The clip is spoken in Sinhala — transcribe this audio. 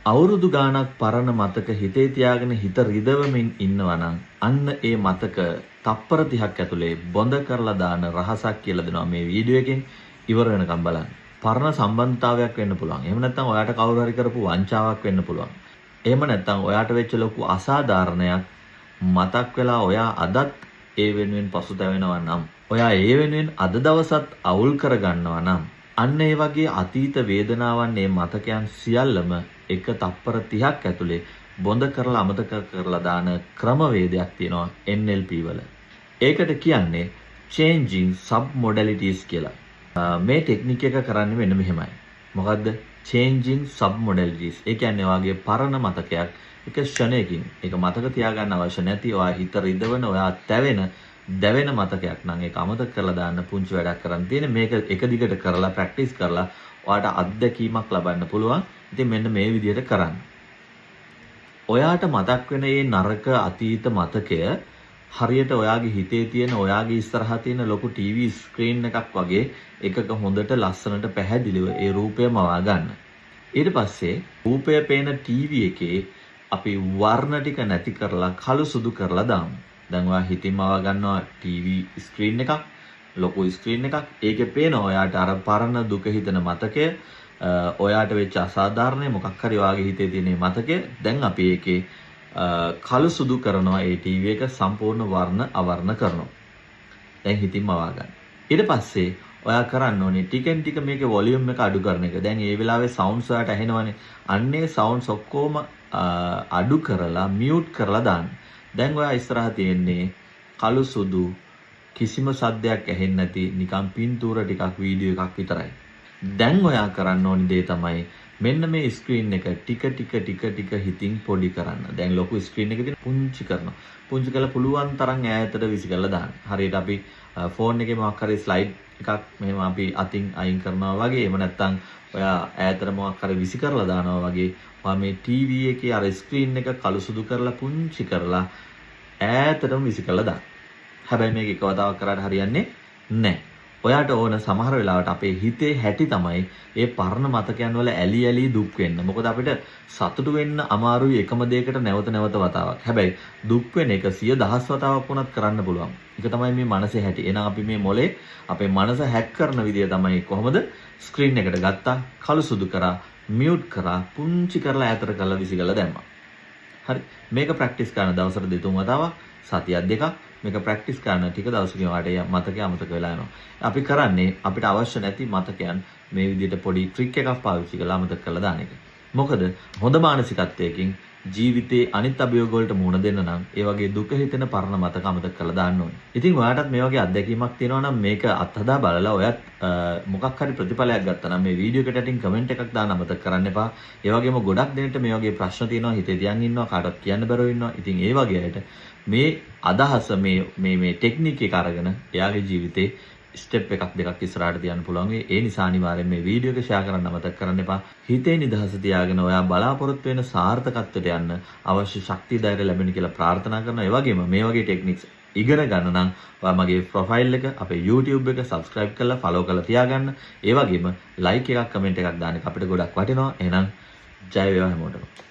අවුරුදු ගාණක් පරණ මතක හිතේ තියාගෙන හිත රිදවමින් ඉන්නවා නම් අන්න ඒ මතක තප්පර 30ක් ඇතුලේ බොඳ කරලා දාන රහසක් කියලා දෙනවා මේ වීඩියෝ එකෙන් ඉවර වෙනකම් බලන්න. පරණ සම්බන්ධතාවයක් වෙන්න පුළුවන්. එහෙම නැත්නම් ඔයාට කවුරු හරි කරපු වංචාවක් වෙන්න පුළුවන්. එහෙම නැත්නම් ඔයාට වෙච්ච ලොකු අසාධාරණයක් මතක් වෙලා ඔයා අදත් ඒ වෙනුවෙන් පසුතැවෙනවා නම් ඔයා ඒ වෙනුවෙන් අද දවසත් අවුල් කරගන්නවා නම් අන්න ඒ වගේ අතීත වේදනාවන් මේ මතකයන් සියල්ලම එක තප්පර 30ක් ඇතුලේ බොඳ කරලා අමතක කරලා දාන ක්‍රමවේදයක් තියෙනවා NLP වල. ඒකට කියන්නේ changing submodalities කියලා. මේ ටෙක්නික් එක කරන්නේ මෙන්න මෙහෙමයි. මොකද්ද? changing submodalities. ඒ කියන්නේ ඔයාගේ පරණ මතකයක් එක ක්ෂණයකින් ඒක මතක තියාගන්න අවශ්‍ය නැති ඔයා හිත රිදවන ඔයා දැවෙන මතකයක් නම් ඒක අමතක කරලා දාන්න පුංචි වැඩක් කරන් තියෙන මේක එක දිගට කරලා ප්‍රැක්ටිස් කරලා ඔයාට අත්දැකීමක් ලබන්න පුළුවන්. ඉතින් මෙන්න මේ විදිහට කරන්න. ඔයාට මතක් වෙන මේ නරක අතීත මතකය හරියට ඔයාගේ හිතේ තියෙන ඔයාගේ ඉස්සරහා තියෙන ලොකු TV ස්ක්‍රීන් එකක් වගේ එකක හොඳට ලස්සනට පැහැදිලිව ඒ රූපය මවා ගන්න. ඊට පස්සේ රූපය පේන TV එකේ අපි වර්ණ ටික නැති කරලා කළු සුදු කරලා දාමු. දැන් ඔයා හිතින් මවා ගන්නවා TV ස්ක්‍රීන් එකක්, ලොකු ස්ක්‍රීන් එකක්. ඒකේ පේන ඔයාට අර පරණ දුක හිතෙන මතකය, ඔයාට වෙච්ච අසාධාරණේ මොකක් හරි ඔයාගේ හිතේ තියෙන මතකය. දැන් අපි ඒකේ කළු සුදු කරනවා. ඒ TV එක සම්පූර්ණ වර්ණ අවර්ණ කරනවා. දැන් හිතින් මවා ගන්න. ඊට පස්සේ ඔයා කරන්න ඕනේ ටිකෙන් ටික මේකේ වොලියුම් එක අඩු කරන එක. දැන් මේ වෙලාවේ සවුන්ඩ්ස් ඔයාට ඇහෙනවනේ. අන්නේ සවුන්ඩ්ස් ඔක්කොම අඩු කරලා මියුට් කරලා දාන්න. දැන් ඔයා ඉස්සරහා තියෙන්නේ කළු සුදු කිසිම සද්දයක් ඇහෙන්නේ නැති නිකන් පින්තූර ටිකක් වීඩියෝ එකක් විතරයි. දැන් ඔයා කරන්න ඕනි දේ තමයි මෙන්න මේ ස්ක්‍රීන් එක ටික හිතින් පොඩි කරන්න. දැන් ලොකු ස්ක්‍රීන් එකකින් පුංචි කරනවා. පුංචි කරලා පුළුවන් තරම් ඈතට විසි කරලා දාන්න. හරියට අපි ෆෝන් එකේ මොකක් හරි ස්ලයිඩ් එකක් මෙහෙම අපි අතින් අයින් කරනවා වගේ. එහෙම නැත්නම් ඔයා ඈතට මොකක් හරි විසි කරලා දානවා වගේ. ඔයා මේ TV එකේ අර ස්ක්‍රීන් එක කළු සුදු කරලා පුංචි කරලා ඈතටම විසි කරලා දාන්න. හැබැයි මේක එක වතාවක් කරාට හරියන්නේ නැහැ. ඔයාට ඕන සමහර වෙලාවට අපේ හිතේ හැටි තමයි ඒ පරණ මතකයන් වල ඇලි ඇලි දුක් වෙන්න. මොකද අපිට සතුටු වෙන්න අමාරුයි එකම දෙයකට නැවත වතාවක්. හැබැයි දුක් වෙන එක 100,000 වතාවක් වුණත් කරන්න පුළුවන්. ඒක තමයි මේ මනසේ හැටි. එහෙනම් අපි මේ මොලේ අපේ මනස හැක් කරන විදිය තමයි කොහොමද? ස්ක්‍රීන් එකට ගත්තා, කළු සුදු කරා, මියුට් කරා, පුංචි කරලා ඈතට කරලා විසි කරලා දැම්මා. හරි. මේක ප්‍රැක්ටිස් කරන දවසට 2-3 වතාවක්, සතියක් දෙකක් මේක ප්‍රැක්ටිස් කරන ටික දවසකින් වාට මතකය අමතක වෙලා යනවා. අපි කරන්නේ අපිට අවශ්‍ය නැති මතකයන් මේ විදිහට පොඩි ට්‍රික් එකක් පාවිච්චි කරලා අමතක කරලා දාන එක. මොකද හොඳ මානසිකත්වයකින් ජීවිතේ අනිත් අභියෝග වලට මුහුණ දෙන්න නම් ඒ වගේ දුක හිතෙන පරණ මතක අමතක කරලා දාන්න ඕනේ. ඉතින් ඔයාටත් මේ වගේ අත්දැකීමක් තියෙනවා නම් මේක අත්හදා බලලා ඔයත් මොකක් හරි ප්‍රතිඵලයක් ගත්තා නම් මේ වීඩියෝ එකට යටින් කමෙන්ට් එකක් දාන්න අමතක කරන්න එපා. ඒ වගේම ගොඩක් දෙනෙක්ට මේ වගේ ප්‍රශ්න තියෙනවා, හිතේ තියන් ඉන්නවා, කාටවත් කියන්න බැරුව ඉන්නවා. ඉතින් ඒ වගේ අයට මේ අදහස මේ ටෙක්නික් එක අරගෙන එයාගේ ජීවිතේ ස්ටෙප් එකක් දෙකක් ඉස්සරහට තියන්න පුළුවන්. ඒ නිසා අනිවාර්යෙන් මේ වීඩියෝ එක ෂෙයා කරන්න අමතක කරන්න එපා. හිතේ නිදහස තියාගෙන ඔයා බලාපොරොත්තු වෙන සාර්ථකත්වයට යන්න අවශ්‍ය ශක්තිය ධෛර්ය ලැබෙන්න කියලා ප්‍රාර්ථනා කරනවා. ඒ වගේම මේ වගේ ටෙක්නික්ස් ඉගෙන ගන්න නම් ඔයා මගේ ප්‍රොෆයිල් එක අපේ YouTube එක subscribe කරලා follow කරලා තියාගන්න. ඒ වගේම like එකක් comment එකක් දාන්න අපිට ගොඩක් වටිනවා. එහෙනම් ජය වේවා හැමෝටම.